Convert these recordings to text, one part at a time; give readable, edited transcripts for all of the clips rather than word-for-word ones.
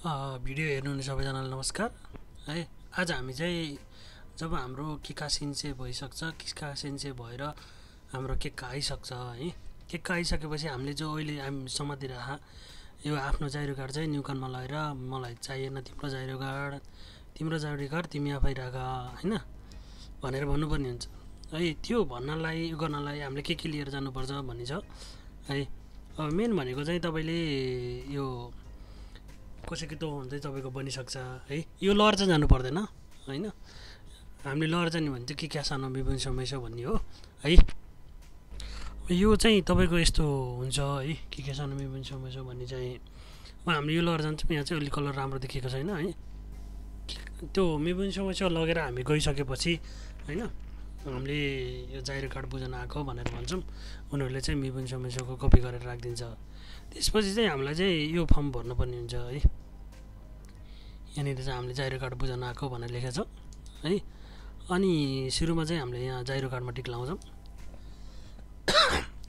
Video हेर्नुहुने सबैजनालाई नमस्कार है। आज हामी चाहिँ जब हाम्रो केका सिन्से भइसक्छ, किस्का सिन्से भएर हाम्रो केक्का आइसक्छ है। केक्का आइसकेपछि हामीले जो अहिले हामी समातिरह यो आफ्नो जाइरो कार्ड चाहिँ न्युकनमा लगेर मलाई चाहिएन तिम्रो जाइरो कार्ड तिमी आफै राख हैन भनेर भन्नुपर्ने हुन्छ है। त्यो भन्नलाई गर्नलाई हामीले के लिएर जानुपर्छ भन्ने छ है। अब मेन भनेको चाहिँ तपाईँले यो कसैको तो हुन्छ तपाईँको बनिसक्छ है। यो लहर चाहिँ जानु पर्दैन होइन। हामीले लहर जाने भने चाहिँ के सानो विभिन्न समस्या भन्ने हो है। यो चाहिँ तपाईँको यस्तो हुन्छ है, के सानो विभिन्न समस्या भन्ने चाहिँ हामीले यो लहर जान्छौँ। यहाँ चाहिँ अलि कलर राम्रो देखिएको छैन है। त्यो विभिन्न समस्या लगेर हामी गइसकेपछि होइन हामीले यो जाइरो कार्ड बुझ्न आएको भनेर भन्छौँ। उनीहरूले चाहिँ विभिन्न समस्याको कपी गरेर राखिदिन्छ। त्यसपछि चाहिँ हामीलाई चाहिँ यो फर्म भर्नुपर्ने हुन्छ है। यहाँनिर चाहिँ हामीले जाइरो कार्ड बुझ्न आएको भनेर लेखेको छ है। अनि सुरुमा चाहिँ हामीले यहाँ जाइरो कार्डमा टिक लाउँछौँ।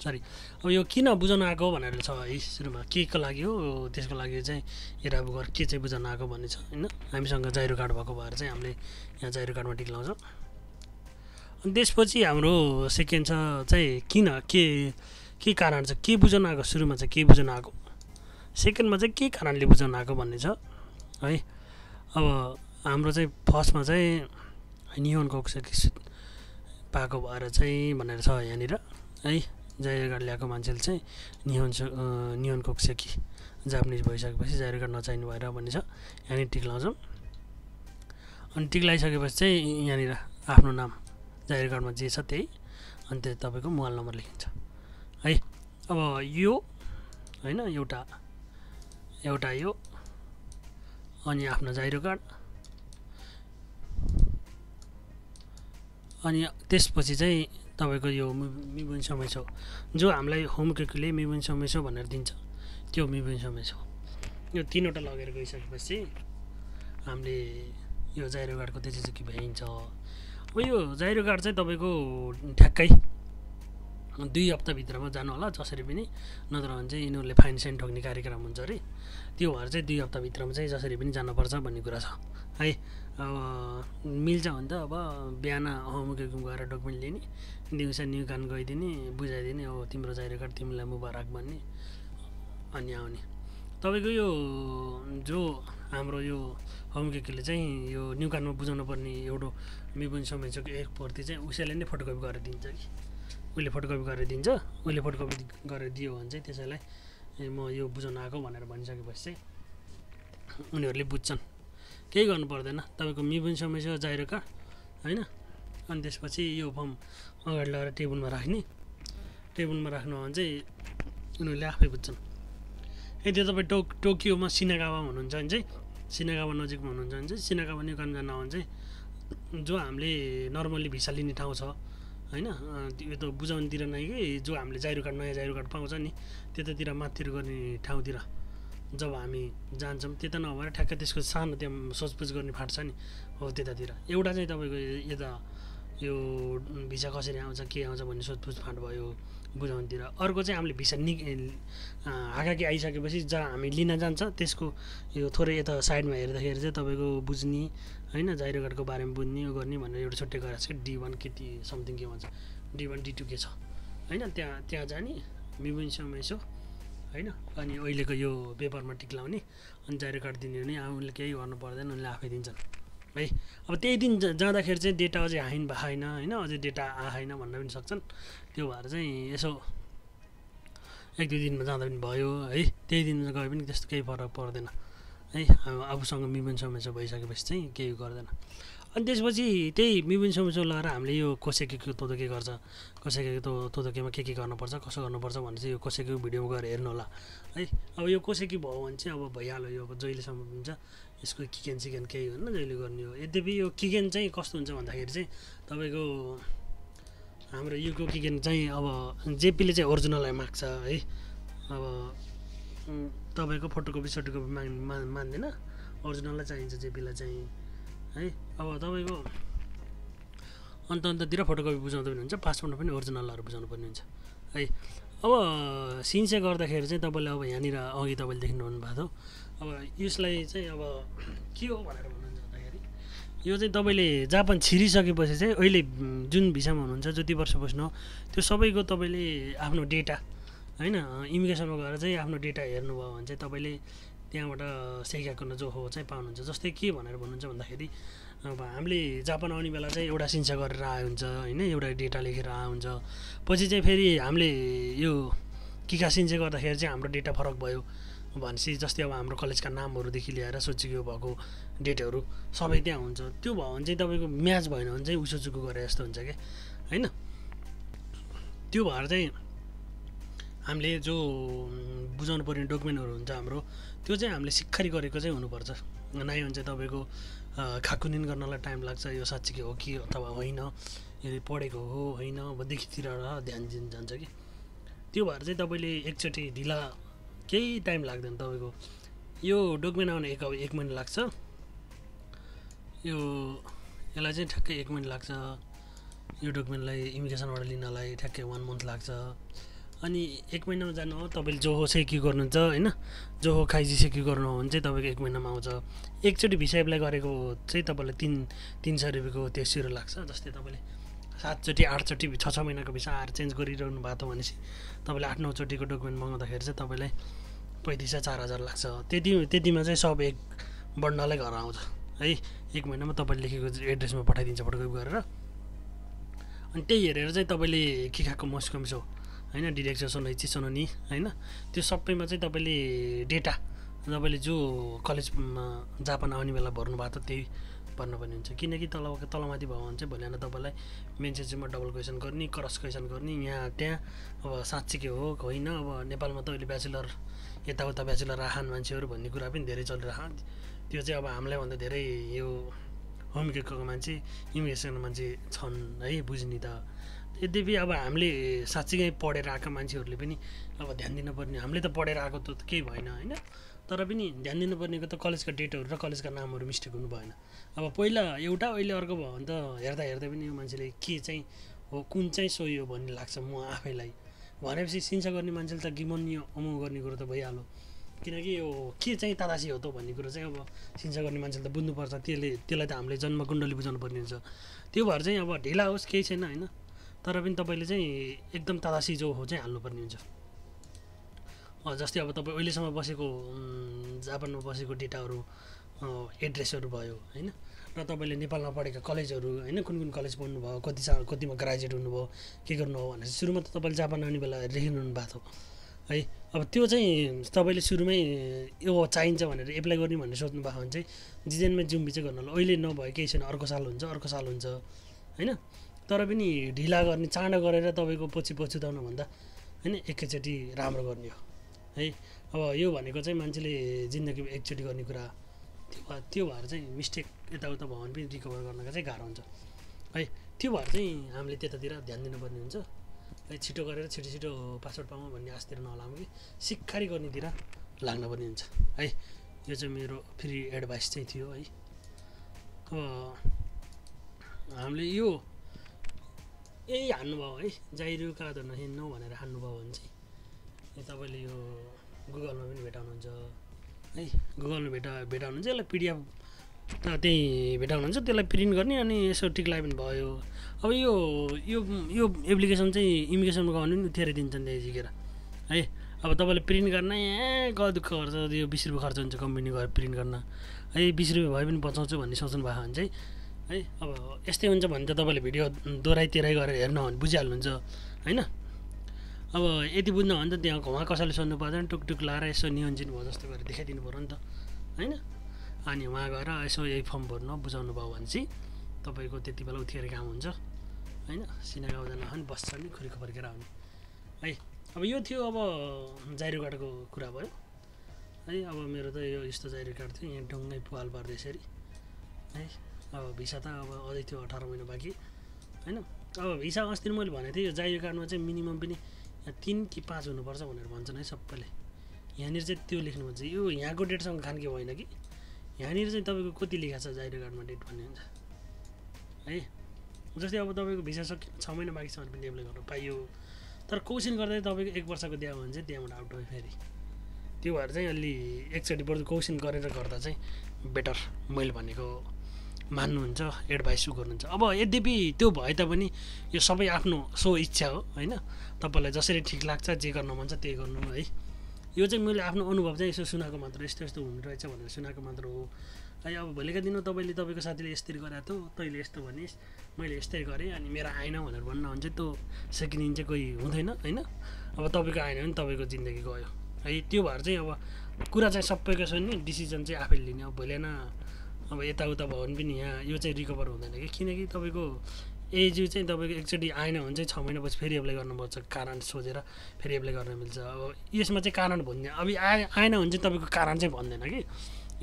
सरी, अब यो किन बुझ्न आएको भनेर छ है। सुरुमा के को लागि हो, त्यसको लागि चाहिँ हेर अब के चाहिँ बुझ्न आएको भन्ने छ होइन। हामीसँग जाइरो कार्ड भएको भएर चाहिँ हामीले यहाँ जाइरो कार्डमा टिक लाउँछौँ। अनि त्यसपछि हाम्रो सेकेन्ड छ चाहिँ किन के कारण छ, के बुझ्न आएको। सुरुमा चाहिँ के बुझ्न आएको, सेकेन्डमा चाहिँ के कारणले बुझ्न आएको भन्ने छ है। अब हाम्रो चाहिँ फर्स्टमा चाहिँ नियोन कक्ष पाएको भएर चाहिँ भनेर छ यहाँनिर है। जाइरो कार्ड ल्याएको मान्छेले चाहिँ नियोन कक्ष कि जापानिज भइसकेपछि जाइरो कार्ड नचाहिने भएर भन्ने छ। यहाँनिर टिक लाउँछौँ। अनि टिक लगाइसकेपछि चाहिँ यहाँनिर आफ्नो नाम जाइरो कार्डमा जे छ त्यही, अनि त्यो तपाईँको मोबाइल नम्बर लेखिन्छ है। अब यो होइन एउटा यो अनि आफ्नो जाइरो कार्ड, अनि त्यसपछि चाहिँ तपाईँको यो मिबुन समस्या जो हामीलाई होम केकले मिबुन समस्या भनेर दिन्छ त्यो मिबुन समस्या यो तीनवटा लगेर गइसकेपछि हामीले यो जाइरो कार्डको त्यति चाहिँ भ्याइन्छ। अब यो जाइरो कार्ड चाहिँ तपाईँको ठ्याक्कै 2 हप्ताभित्रमा जानु होला जसरी पनि, नत्र भने चाहिँ यिनीहरूले फाइन साइन ठग्ने कार्यक्रम हुन्छ अरे। त्यो भएर चाहिँ 2 हप्ताभित्रमा चाहिँ जसरी पनि जानुपर्छ भन्ने कुरा छ है। अब मिल्छ भने त अब बिहान होमवर्क गएर डकुमेन्ट लिने, दिउँसो न्युकान गइदिने, बुझाइदिने हो तिम्रो जाइरो कार्ड तिमीलाई मुबारक भन्ने, अनि आउने। तपाईँको यो जो हाम्रो यो होमकेकले चाहिँ यो न्युकानमा बुझाउनु पर्ने एउटा मिबुन समस्याको एक प्रति चाहिँ उसैले नै फोटोकपी गरेर दिन्छ कि उसले फोटोकपी गरेर दिन्छ। उसले फोटोकपी गरेर दियो भने चाहिँ त्यसैलाई म यो बुझाउन आएको भनेर भनिसकेपछि चाहिँ उनीहरूले बुझ्छन्। केही गर्नु पर्दैन, तपाईँको मिबुन समस्या जाइरो कार्ड होइन। अनि त्यसपछि यो फर्म अगाडि लगेर टेबलमा राख्ने, टेबलमा राख्नु भने चाहिँ उनीहरूले आफै बुझ्छन्। यदि तपाईँ टोकियोमा सिनागावा हुनुहुन्छ भने चाहिँ, सिनागावा नजिकमा हुनुहुन्छ भने चाहिँ सिनागावा न्युकान जान भने चाहिँ जो हामीले नर्मल्ली भिसा लिने ठाउँ छ होइन, यो त बुझाउनेतिर नै कि जो हामीले जाइरो कार्ड नयाँ जाइरो कार्ड पाउँछ नि त्यतातिर माथितिर गर्ने ठाउँतिर जब हामी जान्छौँ त्यता नभएर ठ्याक्कै त्यसको सानो त्यहाँ सोचपुछ गर्ने फाँट छ नि हो त्यतातिर एउटा चाहिँ तपाईँको यता यो भिसा कसरी आउँछ के आउँछ भन्ने सोधपुछ फाँट भयो बुझाउनेतिर। अर्को चाहिँ हामीले भिसा हाकाकी आइसकेपछि जहाँ हामी लिन जान्छ त्यसको यो थोरै यता साइडमा हेर्दाखेरि चाहिँ तपाईँको बुझ्ने होइन जाइरो कार्डको बारेमा बुझ्ने यो गर्ने भनेर एउटा छुट्टै गरेको छ। D1 के समथिङ के भन्छ, D1 D2 के छ होइन। त्यहाँ जाने विभिन्न समस्या होइन। अनि अहिलेको यो पेपरमा टिक लाउने अनि जाइरो कार्ड दिने भने उनले केही गर्नु पर्दैन, उनले आफै दिन्छन् है। अब त्यही दिन जाँदाखेरि चाहिँ डेटा अझै भएन होइन, अझै डेटा आएन भन्न पनि सक्छन्। त्यो भएर चाहिँ यसो 1-2 दिनमा जाँदा पनि भयो है। त्यही दिन गए पनि त्यस्तो केही फरक पर्दैन है। आफूसँग विभिन्न समस्या भइसकेपछि चाहिँ केही गर्दैन। अनि त्यसपछि त्यही विभिन्न समस्या लगाएर हामीले यो कोसेकीको तोदो के गर्छ, कोसेकीको तोदोकेमा के गर्नुपर्छ, कसो गर्नुपर्छ भने चाहिँ यो कोसेकीको भिडियोमा गएर हेर्नु होला है। अब यो कोसेकी भयो भने चाहिँ अब भइहाल्यो। यो अब जहिलेसम्म हुन्छ यसको किकेन केही हुन्न, जहिले गर्ने हो। यद्यपि यो किकेन चाहिँ कस्तो हुन्छ भन्दाखेरि चाहिँ तपाईँको हाम्रो युको किकेन चाहिँ अब जेपीले चाहिँ ओरिजिनललाई माग्छ है। अब तपाईँको फोटोकपी मान्दैन, ओरिजिनललाई चाहिन्छ जेपीलाई चाहिँ है। अब तपाईँको अन्ततिर फोटोकपी बुझाउँदा पनि हुन्छ, पासपोर्टमा पनि ओरिजिनलहरू बुझाउनु पर्ने हुन्छ है। अब सिन्से गर्दाखेरि चाहिँ तपाईँले अब यहाँनिर अघि तपाईँले देख्नुहुने भएको अब यसलाई चाहिँ अब के हो भनेर भन्नुहुन्छ भन्दाखेरि यो चाहिँ तपाईँले जापान छिरिसकेपछि चाहिँ अहिले जुन भिसामा हुनुहुन्छ जति वर्ष बस्नु त्यो सबैको तपाईँले आफ्नो डेटा होइन इमिग्रेसनमा गएर चाहिँ आफ्नो डेटा हेर्नुभयो भने चाहिँ तपाईँले त्यहाँबाट सेक्याकुन जो हो चाहिँ पाउनुहुन्छ। जस्तै के भनेर भन्नुहुन्छ भन्दाखेरि अब हामीले जापान आउने बेला चाहिँ एउटा सिन्सा गरेर आयो हुन्छ होइन, एउटा डेटा लेखेर आयो हुन्छ। पछि चाहिँ फेरि हामीले यो किका सिन्से गर्दाखेरि चाहिँ हाम्रो डेटा फरक भयो भनेपछि जस्तै अब हाम्रो कलेजका नामहरूदेखि लिएर सोचियो भएको डेटहरू सबै त्यहाँ हुन्छ। त्यो भयो भने चाहिँ तपाईँको म्याच भएन भने चाहिँ उसोचुको गरे जस्तो हुन्छ क्या होइन। त्यो भएर चाहिँ हामीले जो बुझाउनु पर्ने डकुमेन्टहरू हुन्छ हाम्रो त्यो चाहिँ हामीले सिक्खरी गरेको चाहिँ हुनुपर्छ। नआए भने चाहिँ तपाईँको खाकुनिन गर्नलाई टाइम लाग्छ, यो साँच्चीकै हो कि अथवा होइन, यो पढेको हो होइन देखितिर ध्यान दिन जान्छ कि। त्यो भएर चाहिँ तपाईँले एकचोटि ढिला केही टाइम लाग्दैन तपाईँको। यो डकुमेन्ट आउने एक महिना लाग्छ, यसलाई चाहिँ ठ्याक्कै 1 महिना लाग्छ। यो डकुमेन्टलाई इमिग्रेसनबाट लिनलाई ठ्याक्कै 1 मन्थ लाग्छ। अनि 1 महिनामा जानु हो तपाईँले जो हो सेक्यु गर्नुहुन्छ होइन, जो हो खाइजी सेक्यु गर्नु हो भने चाहिँ तपाईँको 1 महिनामा आउँछ। एकचोटि भिसा एप्लाई गरेको चाहिँ तपाईँलाई 300 रुपियाँको त्यो सिरो लाग्छ। जस्तै तपाईँले 7 चोटि 8 चोटि 6 महिनाको भिसा आएर चेन्ज गरिरहनु भएको त भनेपछि तपाईँले 8-9 चोटिको डकुमेन्ट मगाउँदाखेरि चाहिँ तपाईँलाई 3500-4000 लाग्छ। त्यतिमा चाहिँ सब एक बन्डलै घर आउँछ है। 1 महिनामा तपाईँले लेखेको एड्रेसमा पठाइदिन्छ फोटोकपी गरेर। अनि त्यही हेरेर चाहिँ तपाईँले के खाएको मस्कमिसो होइन, डिरेक्सन सोनाइची सोनोनी होइन, त्यो सबैमा चाहिँ तपाईँले डेटा तपाईँले जो कलेजमा जापान आउने बेला भर्नुभएको त त्यही भर्नुपर्ने हुन्छ। किनकि तलमाथि भयो भने चाहिँ भोलि तपाईँलाई मेन सेक्सनमा डबल क्वेसन गर्ने, क्रस क्वेसन गर्ने, यहाँ त्यहाँ अब साँच्ची के हो होइन। अब नेपालमा त अहिले ब्याचलर यताउता ब्याचलर राखन मान्छेहरू भन्ने कुरा पनि धेरै चलिरहेको, त्यो चाहिँ अब हामीलाई भन्दा धेरै यो होमकेको मान्छे इमिग्रेसनको मान्छे छन् है बुझ्ने त। यद्यपि अब हामीले साँच्चीकै पढेर आएका मान्छेहरूले पनि अब ध्यान दिनुपर्ने, हामीले त पढेर आएको त केही भएन होइन, तर पनि ध्यान दिनुपर्नेको त कलेजका डेटहरू र कलेजका नामहरू मिस्टेक हुनु भएन। अब पहिला एउटा अहिले अर्को भयो भने त हेर्दा पनि यो मान्छेले के चाहिँ हो कुन चाहिँ सही हो भन्ने लाग्छ म आफैलाई। भनेपछि सिन्सा गर्ने मान्छेले त गिमन्यो अमु गर्ने कुरो त भइहाल्यो। किनकि यो के चाहिँ तादासी हो त भन्ने कुरो चाहिँ अब सिन्सा गर्ने मान्छेले त बुझ्नुपर्छ। त्यसलाई त हामीले जन्मकुण्डली बुझाउनु पर्ने हुन्छ। त्यो भएर चाहिँ अब ढिला होस् केही छैन होइन, तर पनि तपाईँले चाहिँ एकदम तादासी जो हो चाहिँ हाल्नुपर्ने हुन्छ। जस्तै अब तपाईँ अहिलेसम्म बसेको जापानमा बसेको डेटाहरू एड्रेसहरू भयो होइन, र तपाईँले नेपालमा पढेका कलेजहरू होइन, कुन कलेज पढ्नुभयो, कतिमा ग्रेजुएट हुनुभयो, के गर्नुभयो भनेर सुरुमा त तपाईँले जापान आउने बेला लेखिरहनु भएको थियो है। अब त्यो चाहिँ तपाईँले सुरुमै यो चाहिन्छ भनेर एप्लाई गर्ने भनेर सोच्नु भएको भने चाहिँ जिजेनमै जुम्बी चाहिँ गर्नु होला। अहिले नभए केही छैन, अर्को साल हुन्छ होइन। तर पनि ढिला गर्ने चाँडो गरेर तपाईँको पछि पछुताउनुभन्दा होइन एकैचोटि राम्रो गर्ने हो है। अब यो भनेको चाहिँ मान्छेले जिन्दगीमा एकचोटि गर्ने कुरा, त्यो भएर चाहिँ मिस्टेक यताउता भयो भने पनि रिकभर गर्नका चाहिँ गाह्रो हुन्छ है। त्यो भएर चाहिँ हामीले त्यतातिर ध्यान दिनुपर्ने हुन्छ है। छिटो गरेर छिटो पासपोर्ट पाऊँ भन्ने आशतिर नलाम कि सिक्खारी गर्नेतिर लाग्नुपर्ने हुन्छ है। यो चाहिँ मेरो फ्री एडभाइस चाहिँ थियो है। अब हामीले यही हान्नुभयो है, जाइरु कादो नहिन्नु भनेर हान्नुभयो भने चाहिँ तपाईँले यो गुगलमा पनि भेटाउनुहुन्छ है। गुगलमा भेटाउनुहुन्छ, यसलाई पिडिएफ त्यहीँ भेटाउनुहुन्छ, त्यसलाई प्रिन्ट गर्ने अनि यसो टिक्लाई पनि भयो। अब यो एप्लिकेसन चाहिँ इमिग्रेसनमा गयो भने पनि उठेर दिन्छन् त्यहाँ झिकेर है। अब तपाईँले प्रिन्ट गर्न दुःख गर्छ, यो 20 रुपियाँ खर्च हुन्छ कम्पनी गएर प्रिन्ट गर्न है। 20 रुपियाँ भए पनि बचाउँछु भन्ने सोच्नु भएको भने चाहिँ है अब यस्तै हुन्छ भने त तपाईँले भिडियो दोहोऱ्याइ गरेर हेर्नु भने बुझिहाल्नुहुन्छ होइन। अब यति बुझ्नु भने त त्यहाँ उहाँ कसैले सोध्नु पर्दैन, टुकटुक लाएर यसो नियन्जिन भयो जस्तो गरेर देखाइदिनु पऱ्यो नि त होइन। अनि उहाँ गएर यसो यही फर्म भर्नु बुझाउनु भयो भने चाहिँ तपाईँको त्यति बेला उठेर काम हुन्छ होइन। सिनेगाउँ जान नि बस्छ नि खुरीको फर्केर आउने है। अब यो थियो अब जाइरो कार्डको कुरा भयो है। अब मेरो त यो यस्तो जाइरो कार्ड थियो, यहाँ डङ्गै पुवाल पर्दै यसरी है। अब भिसा त अब अझै थियो 18 महिना बाँकी होइन। अब भिसा अस्ति मैले भनेको थिएँ यो जाइरो कार्डमा चाहिँ मिनिमम पनि 3 कि 5 हुनुपर्छ भनेर भन्छन् है सबैले। यहाँनिर चाहिँ त्यो लेख्नुहुन्छ, यो यहाँको डेटसँग खानके होइन कि यहाँनिर चाहिँ तपाईँको कति लेखा छ जाइरो कार्डमा डेट भन्ने हुन्छ है। जस्तै अब तपाईँको भिसा सक्यो 6 महिना बाँकी छ भने पनि एप्लाई गर्नु पाइयो, तर क्वेसन गर्दा तपाईँको 1 वर्षको दियो भने चाहिँ त्यहाँबाट आउट भयो फेरि त्यो भएर चाहिँ अलि एकचोटि बरु क्वेसन गरेर गर्दा चाहिँ बेटर मैले भनेको मान्नुहुन्छ एडभाइस गर्नुहुन्छ। अब यद्यपि त्यो भए तापनि यो सबै आफ्नो सो इच्छा हो होइन, तपाईँलाई जसरी ठिक लाग्छ जे गर्न मन छ त्यही गर्नु है। यो चाहिँ मैले आफ्नो अनुभव चाहिँ यसो सुनाएको मात्र, यस्तो यस्तो हुँदो रहेछ भनेर सुनाएको मात्र हो है। अब भोलिका दिनमा तपाईँले तपाईँको साथीले यस्तरी गराएको थियो, तैँले यस्तो भनिस्, मैले यस्तै गरेँ अनि मेरो आएन भनेर भन्न हुन्छ, त्यो सेकेन्ड दिन चाहिँ कोही हुँदैन होइन। अब तपाईँको आएन भने तपाईँको जिन्दगी गयो है। त्यो भएर चाहिँ अब कुरा चाहिँ सबैको छ नि, डिसिजन चाहिँ आफैले लिने। अब भोलि अब यताउता भयो भने पनि यहाँ यो चाहिँ रिकभर हुँदैन कि, किनकि तपाईँको एज चाहिँ तपाईँको एकचोटि आएन भने चाहिँ 6 महिनापछि फेरि एप्लाई गर्नुपर्छ, कारण सोधेर फेरि एप्लाई गर्न मिल्छ। अब यसमा चाहिँ कारण भन्दैन, अब आएन भने चाहिँ तपाईँको कारण चाहिँ भन्दैन कि,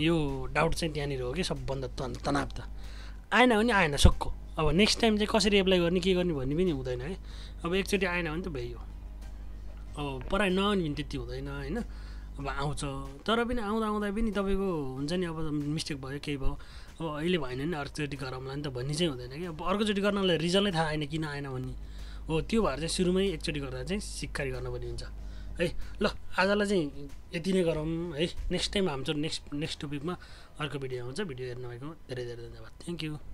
यो डाउट चाहिँ त्यहाँनिर हो कि सबभन्दा तनाव त। आएन भने आएन सक्को, अब नेक्स्ट टाइम चाहिँ कसरी एप्लाई गर्ने के गर्ने भन्ने पनि हुँदैन है। अब एकचोटि आएन भने त भइयो, अब पढाइ नआउने भने त्यति हुँदैन होइन। अब आउँछ तर पनि आउँदा पनि तपाईँको हुन्छ नि, अब मिस्टेक भयो केही भयो, अब अहिले भएन नि अर्कोचोटि गरौँला नि त भन्ने चाहिँ हुँदैन कि। अब अर्कोचोटि गर्नलाई रिजल्टै थाहा आएन किन आएन भन्ने हो। त्यो भएर चाहिँ सुरुमै एकचोटि गर्दा चाहिँ सिक्कारी गर्नुपर्ने हुन्छ है। ल आजलाई चाहिँ यति नै गरौँ है। नेक्स्ट टाइम हाम्रो नेक्स्ट टपिकमा अर्को भिडियो आउँछ। भिडियो हेर्नुभएको धेरै धेरै धन्यवाद। Thank you.